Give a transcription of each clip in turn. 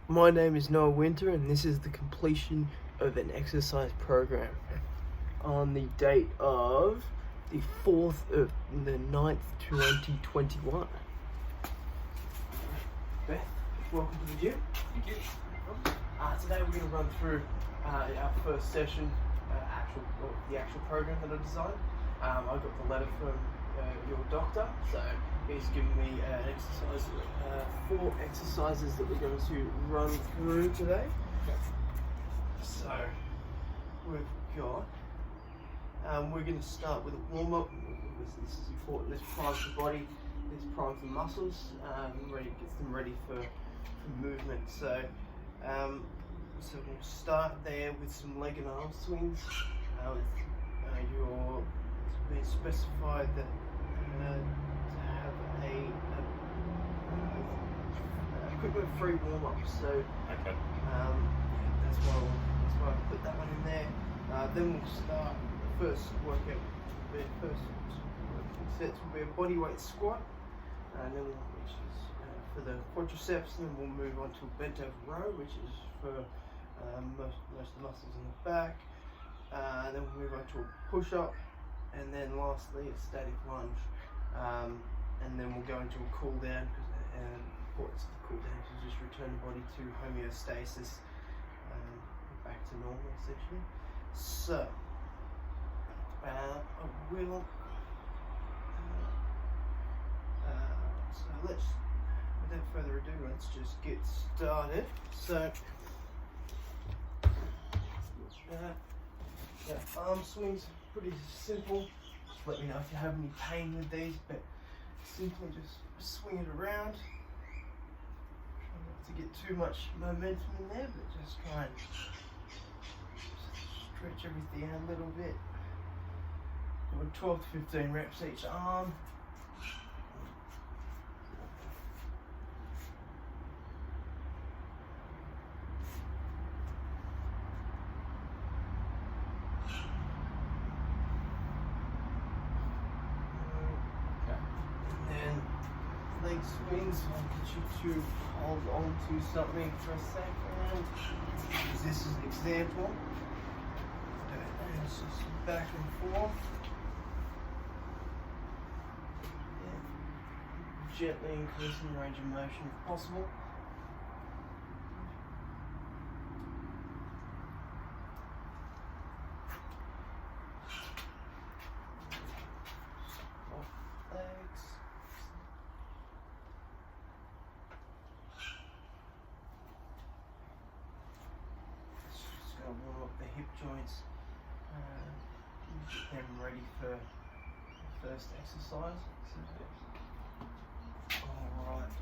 My name is Wynter, and this is the completion of an exercise program on the date of the 4th of the 9th, 2021. Beth, welcome to the gym. Thank you. Today we're going to run through our first session, the actual program that I designed. I got the letter from your doctor, so he's given me an exercise, 4 exercises that we're going to run through today. Okay. So we've got, we're going to start with a warm-up. This is important. This primes the body, this primes the muscles, gets them ready for movement. So we'll start there with some leg and arm swings. It's been specified that to have a equipment-free warm-up. So Okay. that's why I put that one in there. Then we'll start the first workout. The first sets will be a body weight squat, and then which is for the quadriceps. And then we'll move on to a bent over row, which is for most of the muscles in the back. Then we'll move on to a push-up, and then lastly a static lunge. And then we'll go into a cool down, and importance of the cool down to just return the body to homeostasis, back to normal essentially. So let's, without further ado, let's just get started. So arm swings, pretty simple. Just let me know if you have any pain with these, but simply just swing it around. Try not to get too much momentum in there, but just try and stretch everything out a little bit. We're 12 to 15 reps each arm. Leg swings, I'll get you to hold on to something for a second. Use this as an example. And it's just back and forth. And gently increasing the range of motion if possible. Legs. Warm up the hip joints, get them ready for the first exercise. Alright,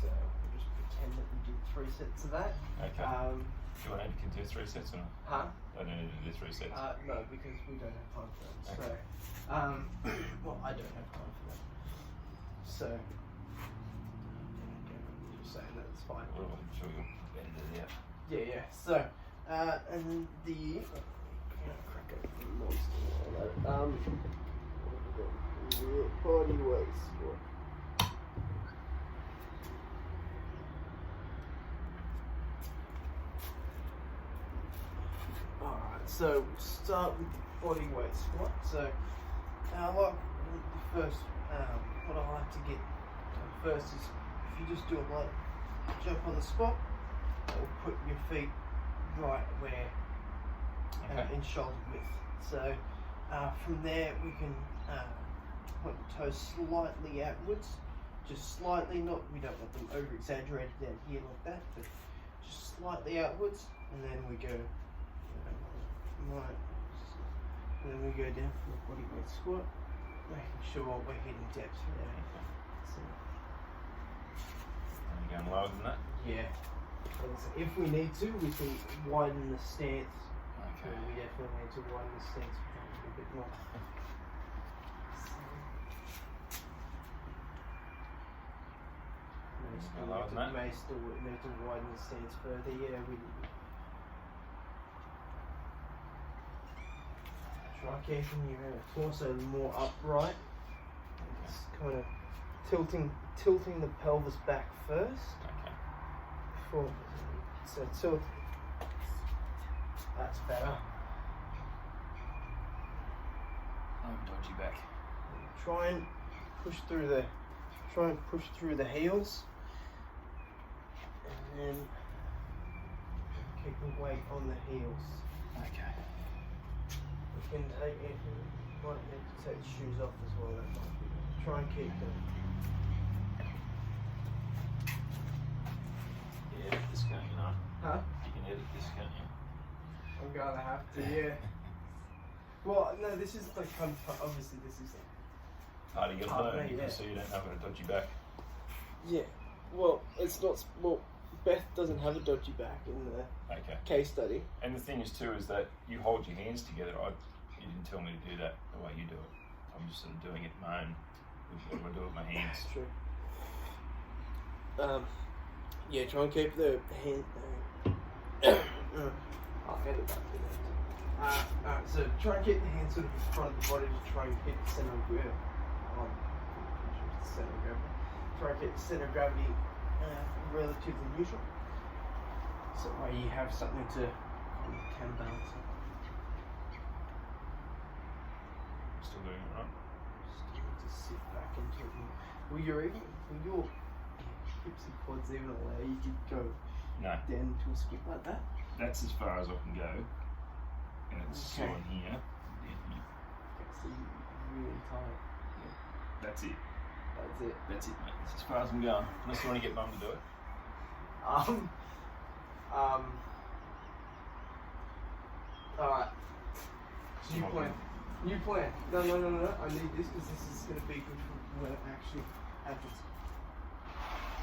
so we'll just pretend that we did 3 sets of that. Okay. Do you want to do 3 sets or not? Huh? I don't need to do 3 sets. No, because we don't have time for that. Okay. So, well, I don't have time for that. So, just saying that it's fine. Well, I'm sure you'll bend it out. Yeah. So, and the crack open the monster. Body weight squat. Alright, so we'll start with the body weight squat. So, what I like to get first is if you just do a light jump on the spot, or put your feet right where in shoulder width. So from there we can point the toes slightly outwards, just slightly. We don't want them over exaggerated down here like that, but just slightly outwards, and then we go right, and then we go down for a body weight squat, making sure we're hitting depth there. So, Are you going lower than that? yeah. If we need to, we can widen the stance. Okay. We definitely need to widen the stance a bit more. May still need to widen the stance further. Yeah, we try keeping your torso more upright. It's kind of tilting the pelvis back first. Okay. Cool. So tilt. That's better. I'm dodgy back. Try and push through the heels, and then keep the weight on the heels. Okay. You can take it. You might need to take the shoes off as well. That might be good. Try and keep them. Yeah, edit this, can't you? No. Huh? You can edit this, can't you? I'm gonna have to. Yeah. Well, no. This is like obviously this is. Part of your Part of phone, me, yeah. so you don't have a dodgy back. Yeah. Well, it's not. Well, Beth doesn't have a dodgy back in the Okay. case study. And the thing is too is that you hold your hands together. You didn't tell me to do that the way you do it. I'm just sort of doing it my own. What do I do with my hands? True. Yeah, try and keep the hand. I'll edit that for that. Alright, so try and keep the hand sort of in front of the body to try and keep the center of gravity. Try and keep the center of gravity relatively neutral. So that way you have something to kind of counterbalance it. Still doing it right? Just need to sit back into it. Will your hips and quads even allow you to go No. down into a squat like that? That's as far as I can go. And it's Okay. sore in here. So you're really tight. That's it. That's it. That's it, mate. That's as far as I'm going. Unless you want to get Mum to do it. Alright. New Small plan. New plan. No. I need this because this is going to be good for when it actually happens.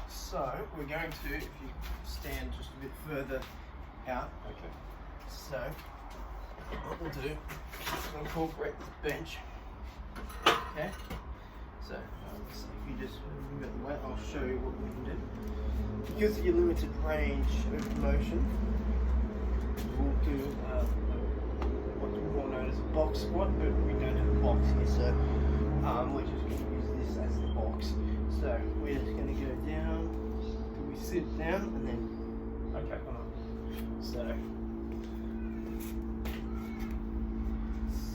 So, we're going to, if you stand just a bit further out. Okay. So, what we'll do is incorporate this bench. Okay? So, if you just move out the way, I'll show you what we can do. Because of your limited range of motion, we'll do what's more known as a box squat, but we don't have a box here, so we're just going to use this as the box. So, we're just going to go down, we sit down, and then Okay. up. So,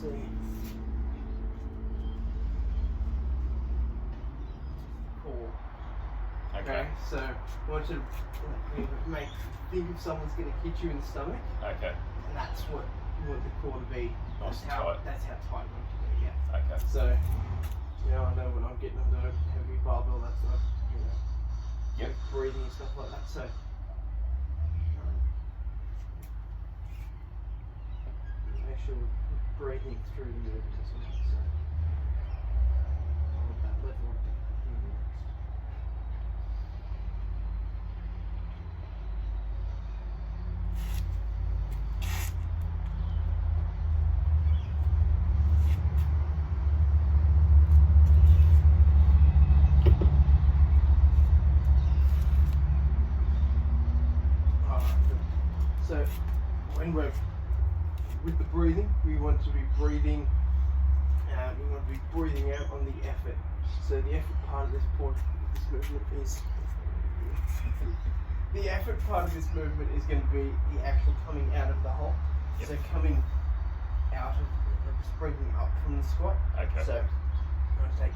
see. Cool. Okay, so I want you to think if someone's going to hit you in the stomach, Okay. and that's what you want the core to be. Nice and how, tight. That's how tight you want it to be, yeah. Okay. So, I know when I'm getting under a heavy barbell, that's like, Yep. breathing and stuff like that. So, make sure we're breathing through the movement as well. So, hold that level up. So when we're with the breathing, we want to be breathing. We want to be breathing out on the effort. So the effort part of this movement is the effort part of this movement is going to be the actual coming out of the hole. Yep. So coming out of just breathing up from the squat. Okay. So I'm going to take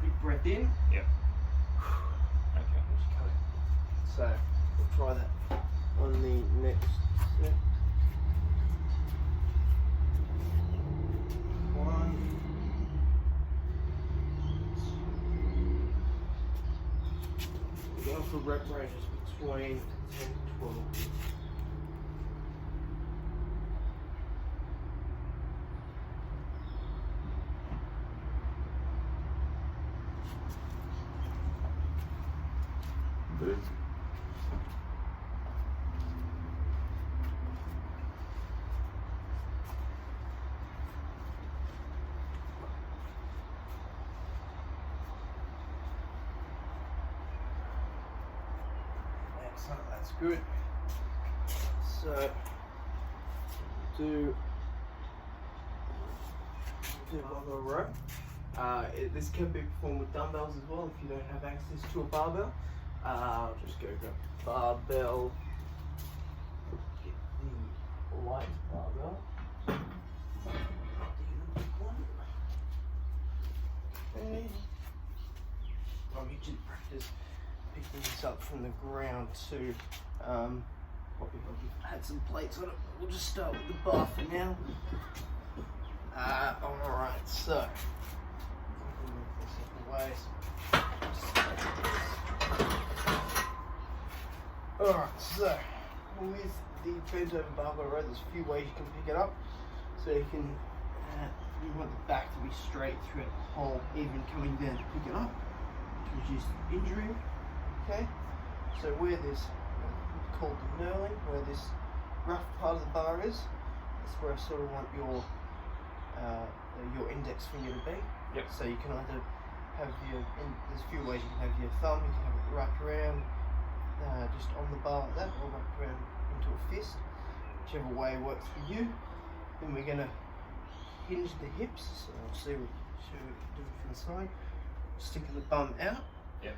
big breath in. Yep. Okay. So we'll try that on the next set. 1, 2. We're going for rep ranges between 10 and 12. Good. Excellent, that's good. So, do one more row. This can be performed with dumbbells as well if you don't have access to a barbell. I'll just go grab the barbell. Get the light barbell. Okay. I'll get you to practice picking this up from the ground too. Probably had some plates on it. We'll just start with the bar for now. Alright, so move this up away. Alright, so with the bent over barbell row, there's a few ways you can pick it up. So you can, you want the back to be straight throughout the whole, even coming down to pick it up, to reduce injury. Okay, so where this called the knurling, where this rough part of the bar is, that's where I sort of want your index finger to be. Yep. So you can either have there's a few ways you can have your thumb, you can have it wrapped around just on the bar like that, or wrapped around into a fist, whichever way works for you. Then we're going to hinge the hips, so I'll show you do it from the side, sticking the bum out. Yep.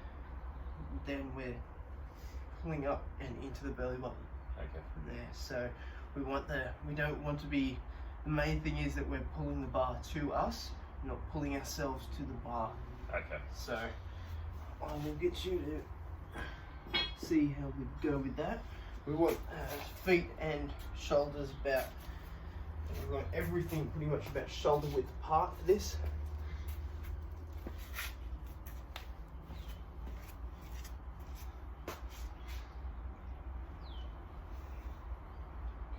Then we're pulling up and into the belly button. Okay. From there, so we don't want to be, the main thing is that we're pulling the bar to us, not pulling ourselves to the bar. Okay. So I will get you to see how we go with that. We want feet and shoulders about, we want everything pretty much about shoulder width apart for this.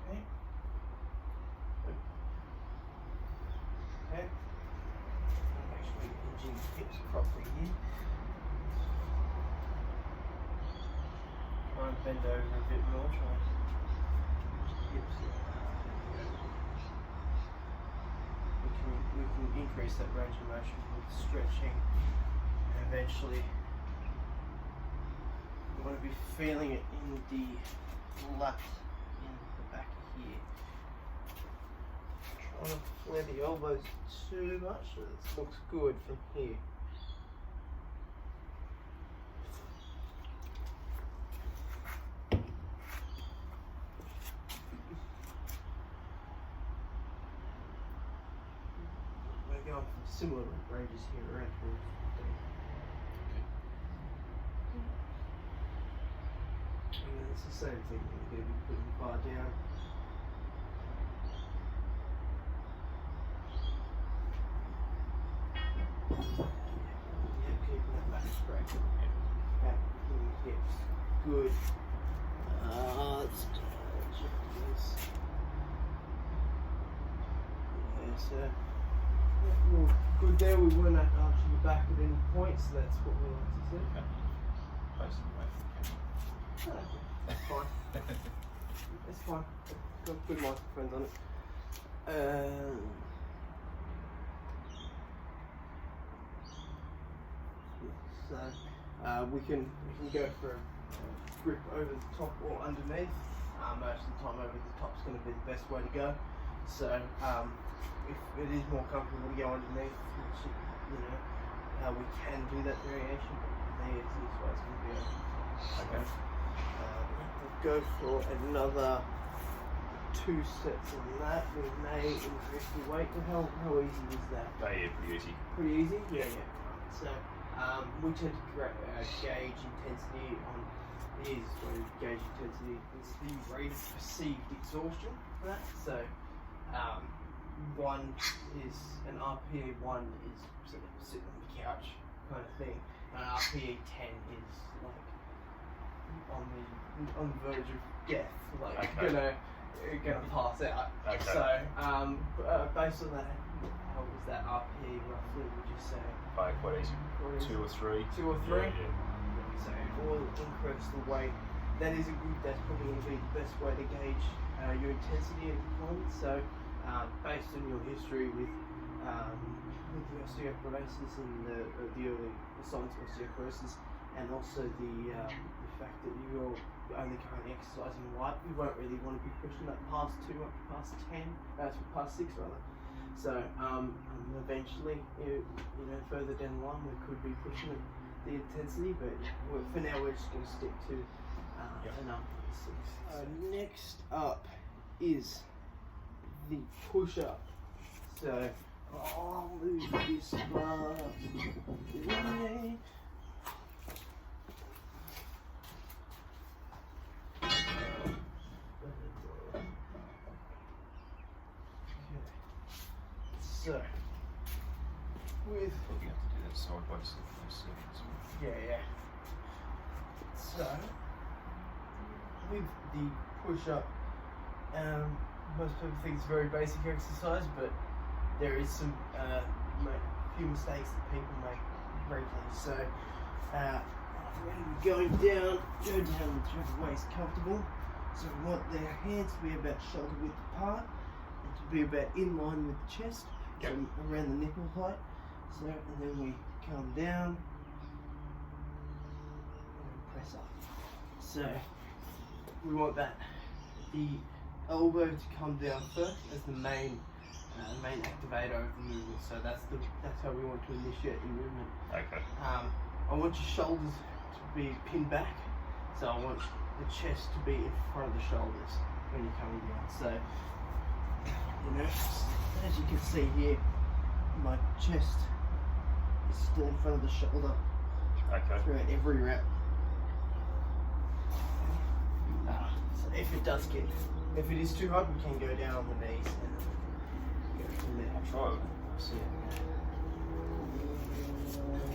Okay. Okay. I'm actually hinging the hips properly here. Try and bend over a bit more. Try and hips. We can increase that range of motion with stretching, and eventually you want to be feeling it in the lats, in the back here. Trying to flare the elbows too much, so this looks good from here. We're going for similar ranges here around towards the and then it's the same thing, you're going to be putting the bar down. Yeah, keeping that back straight. Back in the hips. Good. Let's check this. Yeah, so well, good there. We weren't arching the back at any point, so that's what we like to see. Okay. Facing away from the camera. That's fine. That's fine. Got good microphones on it. So we can go for a grip over the top or underneath. Most of the time over the top is going to be the best way to go. So if it is more comfortable to go underneath, which, you know, we can do that variation, but the easiest way is going to be over. Okay. We'll go for another 2 sets of that. We may increase the weight. How easy is that? Oh, yeah, pretty easy. Pretty easy? Yeah. So we tend to gauge intensity on the easiest way to gauge intensity is the rate of perceived exhaustion for that. So one is an RPE 1 is sort of sitting on the couch kind of thing. An RPE 10 is like on the verge of death, like Okay. gonna pass out. Okay. So based on that, how was that RPE roughly? Would you say? By quite easy. 2 or 3. 2 or 3. Yeah. So we'll increase the weight. That's probably going to be the best way to gauge your intensity at the point. So based on your history with the osteoporosis and the early signs of osteoporosis, and also the fact that you're only currently exercising light, we won't really want to be pushing that past 2, up to past 10, past 6 rather. So eventually, further down the line, we could be pushing it the intensity, but for now we're just going to stick to an up 6. Next up is the push-up. So I'll move this bar. So, with You have to do that side by side. yeah. So, with the push-up, most people think it's a very basic exercise, but there is some few mistakes that people make regularly. So, when we're going down whichever way is comfortable. So we want their hands to be about shoulder width apart and to be about in line with the chest. Yep. So around the nipple height. So, and then we come down and press up. So we want the elbow to come down first as the main activator of the movement. So that's how we want to initiate the movement. Okay. I want your shoulders to be pinned back. So I want the chest to be in front of the shoulders when you're coming down. So, as you can see here, my chest is still in front of the shoulder throughout every rep. So if it is too hard, we can go down on the knees and go from there. I'll try it. So,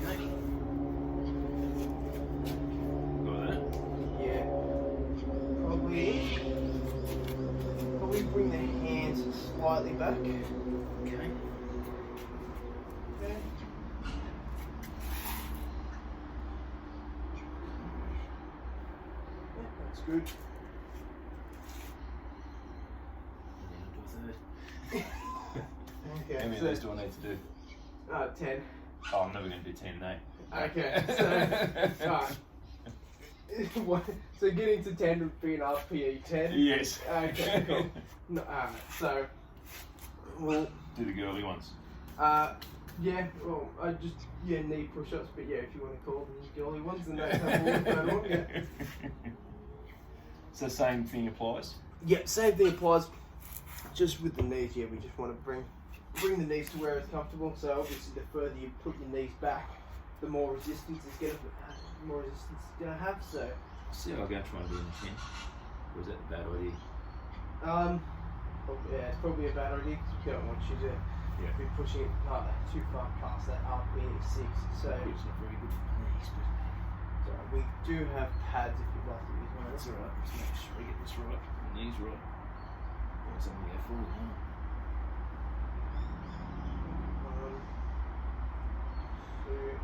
okay. Got that? Yeah. Probably bring the hands slightly back. Okay. Yeah, that's good. Okay. How many of those do I need to do? 10. Oh, I'm never going to do 10, no. Okay. So, alright. So getting to 10 would be an RPE 10? Yes. Okay, cool. No, so, well... Do the girly ones. Yeah, well, knee push-ups, but yeah, if you want to call them girly ones, then that's how we'll go on, yeah. So same thing applies? Yeah, same thing applies, just with the knees, yeah, we just want to bring the knees to where it's comfortable, so obviously the further you put your knees back, the more resistance it's going to have, so... See, I'll go and try and do it in 10. Or is that a bad idea? Yeah, it's probably a bad idea because we don't want you to be pushing it too far past that RPE 6. So It's not very good for knees, but... So we do have pads if you'd like to use one. That's alright, let's make sure we get this right. The knees right. What's something to go forward now? 1, 2,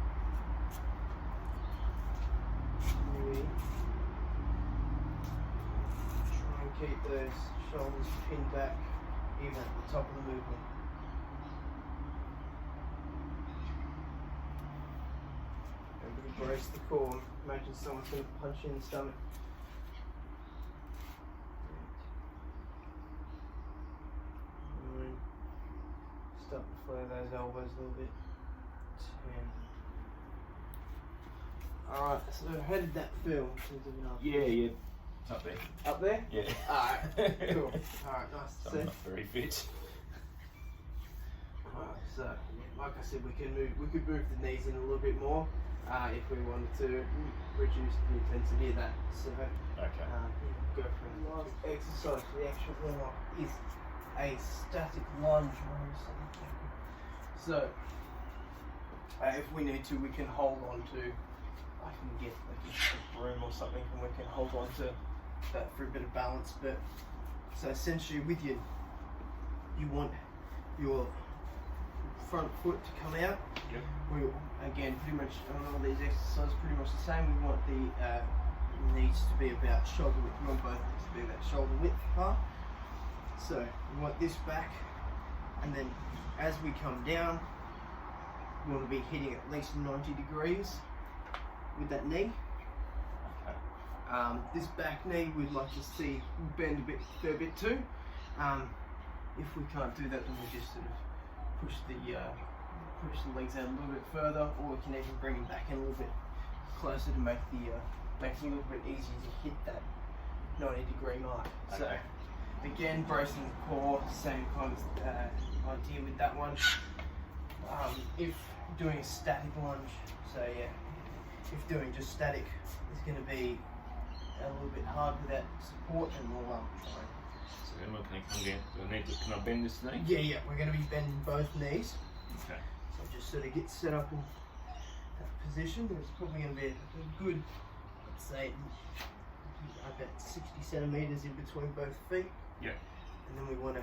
3. Try and keep those shoulders pinned back even at the top of the movement. And brace the core. Imagine someone's going to punch you in the stomach. Start to flare those elbows a little bit. 10. Alright, so how did that feel in terms of an RPE? Yeah. It's up there. Up there? Yeah. Alright, cool. Alright, nice to So see. I'm not very fit. Alright, so like I said, we could move the knees in a little bit more if we wanted to reduce the intensity of that. So Okay. go for the last exercise for the actual warm-up is a static lunge. So if we need to, we can hold on to. I can get like a broom or something, and we can hold on to that for a bit of balance. But so essentially, with you want your front foot to come out. Yep. We again pretty much on all these exercises pretty much the same. We want the knees to be about shoulder width. We want both knees to be about shoulder width apart. So we want this back, and then as we come down, we want to be hitting at least 90 degrees with that knee. Okay. This back knee we'd like to see bend a fair bit too. If we can't do that, then we just sort of push the legs out a little bit further, or we can even bring them back in a little bit. closer to make the makes it a little bit easier to hit that 90-degree mark. So Okay. again, bracing the core, same kind of idea with that one. If doing a static lunge, so yeah, if doing just static, it's going to be a little bit hard without support, and we'll try. So then can I come down? Do I need to, can I bend this knee? Yeah, we're going to be bending both knees. Okay. So just sort of get set up in that position. There's probably going to be a good, let's say, about 60 centimeters in between both feet. Yeah. And then we want to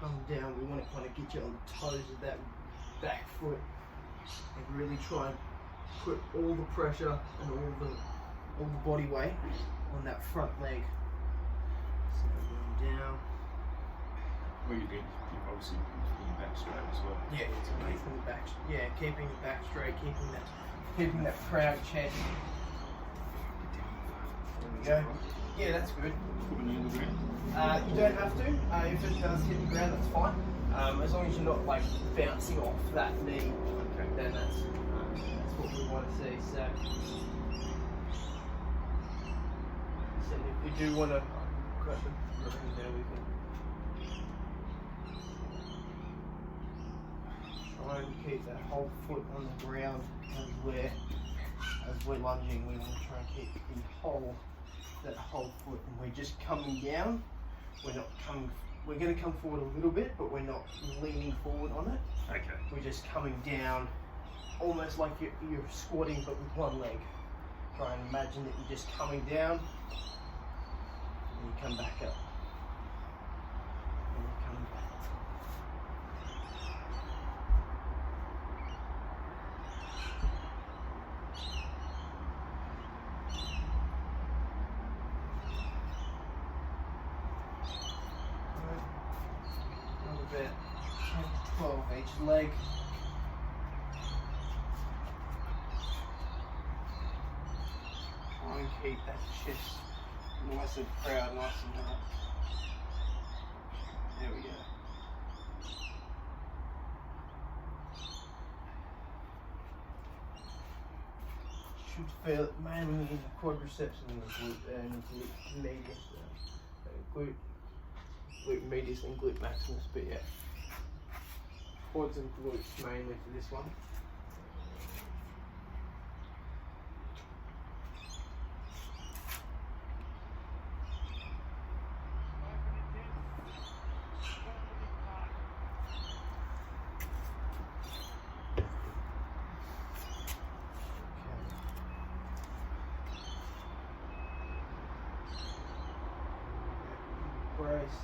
come down. We want to kind of get you on the toes of that back foot and really try and put all the pressure and all the body weight on that front leg. So going down. Well, you're obviously keeping your back straight as well. Yeah, it's keeping the back. Yeah, keeping the back straight, keeping that proud chest. There we go. Yeah, that's good. Put a knee on the ground. You don't have to. If it does hit the ground, that's fine. As long as you're not like bouncing off that knee, Okay. then that's what we want to see. So if you do want to cut the rhythm there, we can try and keep that whole foot on the ground as we're lunging. We want to try and keep that whole foot, and we're just coming down. We're going to come forward a little bit, but we're not leaning forward on it. Okay. We're just coming down, almost like you're squatting, but with one leg. Try and imagine that you're just coming down, and you come back up. And you come back. Another bit, 10 to 12 each leg. Try and keep that chest nice and proud, nice and hard. There we go. Should feel it mainly in the quadriceps and the glute and glute medius. Glute medius and glute maximus, but yeah, quads and glutes mainly for this one. Brace.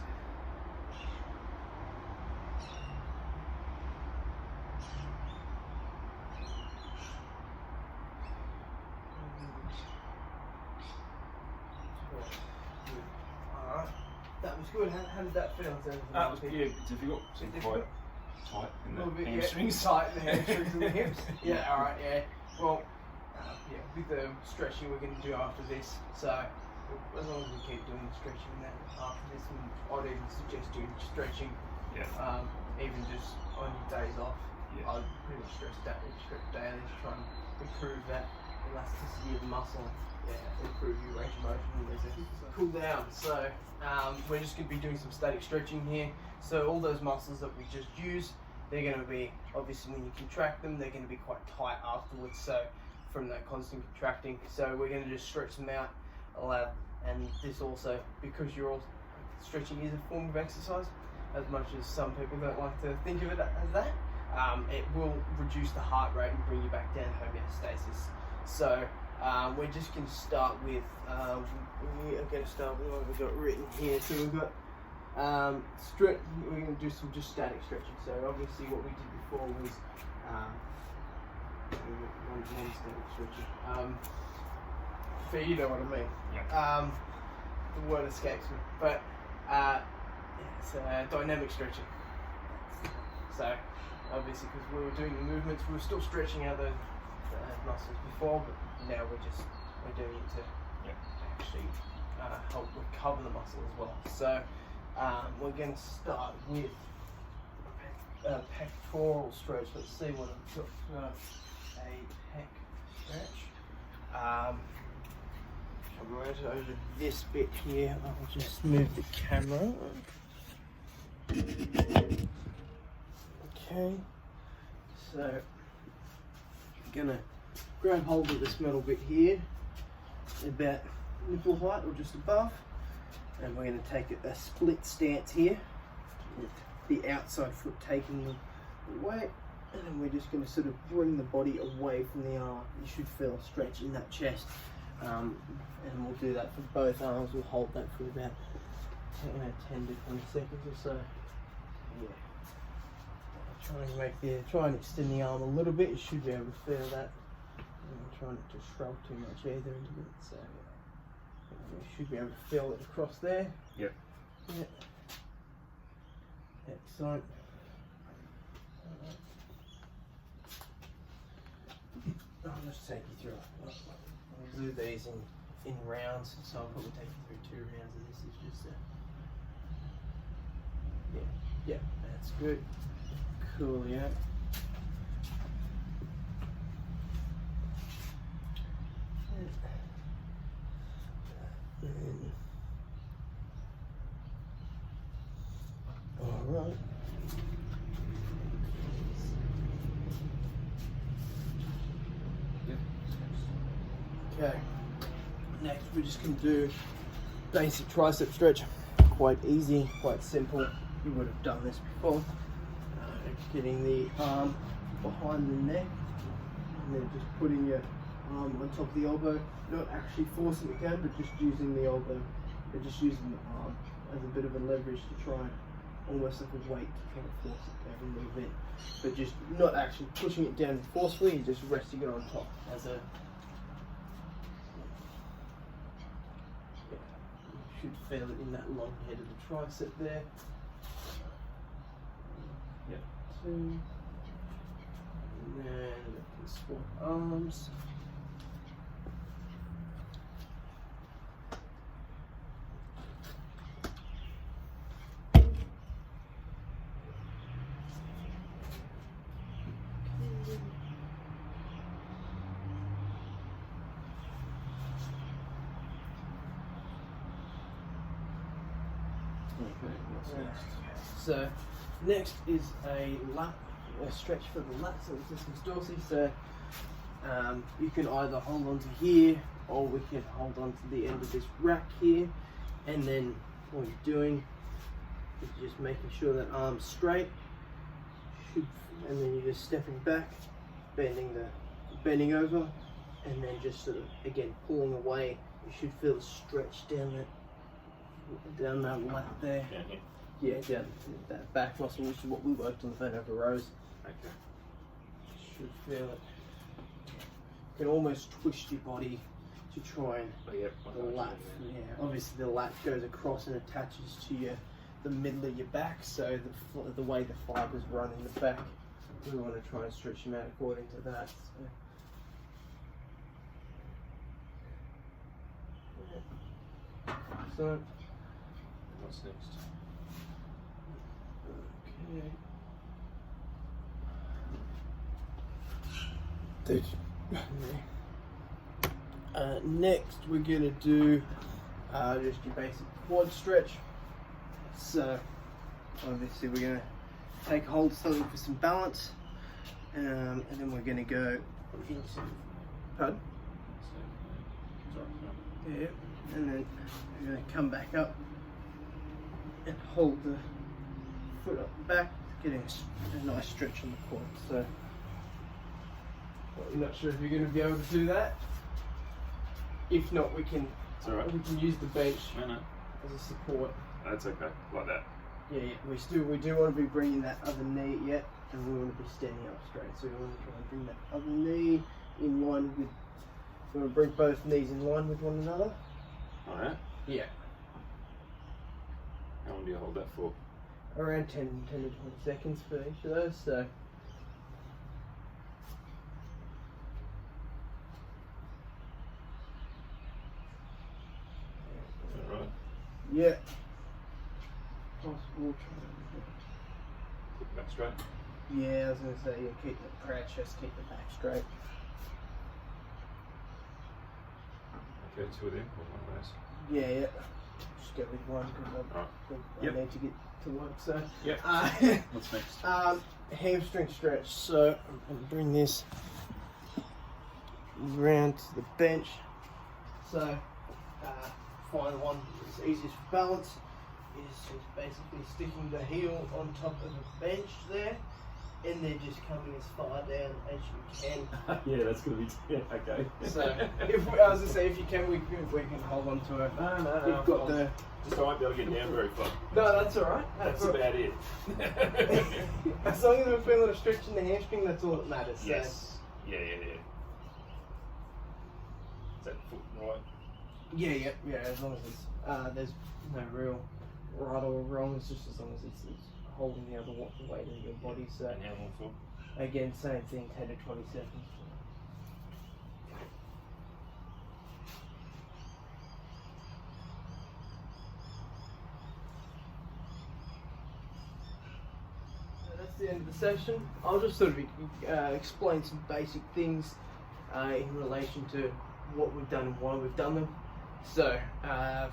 Alright, that was good. How did that feel? That was good. It's difficult. Seemed quite tight in A little the bit, hamstrings. yeah, tight in the hamstrings and the hips. Yeah, alright, yeah. Well, yeah, with the stretching we're going to do after this, so as long as we keep doing the stretching then after this, I'd even suggest doing stretching, Yeah. even just on your days off. Yeah. I'd pretty much stretch daily to try and improve that elasticity of the muscle, improve your range of motion and there's a cool down. So we're just going to be doing some static stretching here. So all those muscles that we just used, they're going to be, obviously when you contract them, they're going to be quite tight afterwards, so from that constant contracting. So we're going to just stretch them out, and this also, because stretching is a form of exercise, as much as some people don't like to think of it as that, it will reduce the heart rate and bring you back down to homeostasis. So we're just going to start with, we are going to start with what we've got written here. So we've got, we're going to do some just static stretching. So obviously what we did before was non-static stretching. But you know what I mean. Yeah. The word escapes me. But it's dynamic stretching. So obviously because we were doing the movements, we were still stretching out those muscles before, but now we're doing it to actually help recover the muscle as well. So we're going to start with a pectoral stretch. Let's see what I've got. A pec stretch. Come right over this bit here. I'll just move the camera. Okay, so I'm gonna grab hold of this metal bit here, about nipple height or just above, and we're gonna take a split stance here, with the outside foot taking the weight, and then we're just gonna sort of bring the body away from the arm. You should feel a stretch in that chest. And we'll do that for both arms. We'll hold that for about 10 to 20 seconds or so. Yeah. Try and extend the arm a little bit. You should be able to feel that. Try not to shrug too much either into it. So you should be able to feel it across there. Yep. Yeah. Excellent. I'll just take you through. I'll do these in rounds, so I'll probably take you through 2 rounds of this. It's just yeah, that's good. Cool, yeah. All right. Okay, next we're just going to do basic tricep stretch. Quite easy, quite simple. You would have done this before. Getting the arm behind the neck and then just putting your arm on top of the elbow. Not actually forcing it down, but just using the elbow. But just using the arm as a bit of a leverage to try and almost like a weight to try to force it down a little bit. But just not actually pushing it down forcefully, just resting it on top as a should feel it in that long head of the tricep there. Yep. 2. And then we can swap arms. So next is a stretch for the lats or rectus dorsi. So you can either hold on to here, or we can hold on to the end of this rack here, and then what you're doing is just making sure that arm's straight, and then you're just stepping back, bending over, and then just sort of again pulling away. You should feel a stretch down that lat there. Yeah, down that back muscle, which is what we worked on the bent over rows. Okay. Should feel it. You can almost twist your body to try and the lat. Yeah, obviously the lat goes across and attaches to the middle of your back. So the way the fibers run in the back, we want to try and stretch them out according to that. So What's next? Okay. Next we're gonna do just your basic quad stretch. So obviously we're gonna take hold of something for some balance, and then we're gonna go into pardon? Yeah, and then we're gonna come back up and hold the foot up the back, getting a nice stretch on the quad. So I'm not sure if you're going to be able to do that. If not, we can use the bench as a support. That's okay, like that. Yeah, we do want to be bringing that other knee and we want to be standing up straight. So we want to try and bring that other knee in line with. We want to bring both knees in line with one another. Alright. Yeah. How long do you hold that for? Around 10 to 20 seconds for each of those. So. Alright. Yeah. Possible. Keep it back straight. Yeah, I was going to say, keep the proud chest, keep the back straight. Go two of them or one of those. Yeah. Just go with one because Right. I need to get to work. So. Yep. What's next? Hamstring stretch. So I'm doing this round to the bench. So find the one that's easiest for balance is just basically sticking the heel on top of the bench there, and then just coming as far down as you can. Yeah, that's gonna be okay. So I was gonna say, if you can, we can hold on to it. No. We've got the. Just I won't be able to get down very far. No, that's all right. That's about it. As long as we're feeling a stretch in the hamstring, that's all that matters. So. Yes. Yeah. Is that foot right? Yeah. As long as it's there's no real right or wrong. It's just as long as it's holding the other weight in your body. So And how long for? again, same thing, 10 to 20 seconds. That's the end of the session. I'll just sort of explain some basic things in relation to what we've done and why we've done them. So,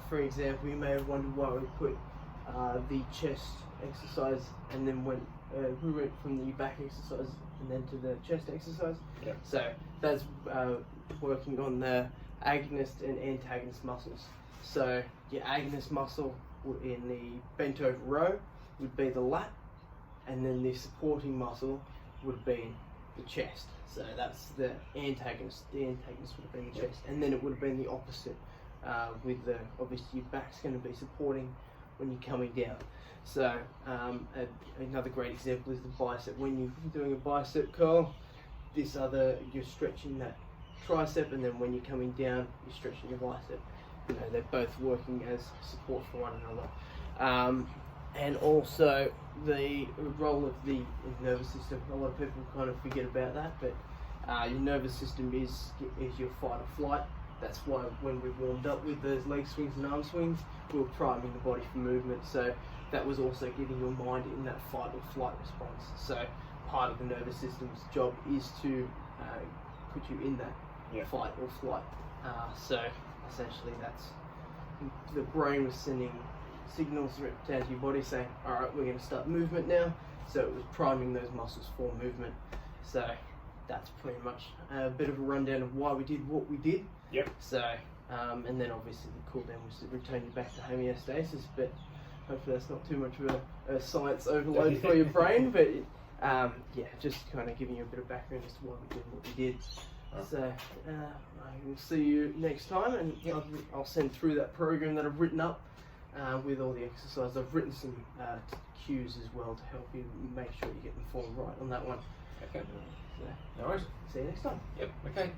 for example, you may have wondered why we put the chest exercise and then we went from the back exercise and then to the chest exercise. Yep. So that's working on the agonist and antagonist muscles. So your agonist muscle in the bent over row would be the lat, and then the supporting muscle would be the chest. So that's the antagonist. The antagonist would have been the chest, and then it would have been the opposite. With the obviously your back's going to be supporting when you're coming down. So another great example is the bicep. When you're doing a bicep curl, you're stretching that tricep, and then when you're coming down, you're stretching your bicep. You know, they're both working as support for one another. And also the role of the nervous system. A lot of people kind of forget about that, but your nervous system is your fight or flight. That's why when we warmed up with those leg swings and arm swings, we were priming the body for movement. So that was also getting your mind in that fight or flight response. So part of the nervous system's job is to put you in that fight or flight. So essentially that's the brain was sending signals down to your body saying, all right, we're going to start movement now. So it was priming those muscles for movement. So that's pretty much a bit of a rundown of why we did what we did. Yep. So, and then obviously the cool down was to return you back to homeostasis, but hopefully that's not too much of a science overload for your brain, but just kind of giving you a bit of background as to why we did what we did. So, I will see you next time, and I'll send through that program that I've written up with all the exercises. I've written some cues as well to help you make sure you get the form right on that one. Okay. So, No worries. see you next time. Yep. Okay.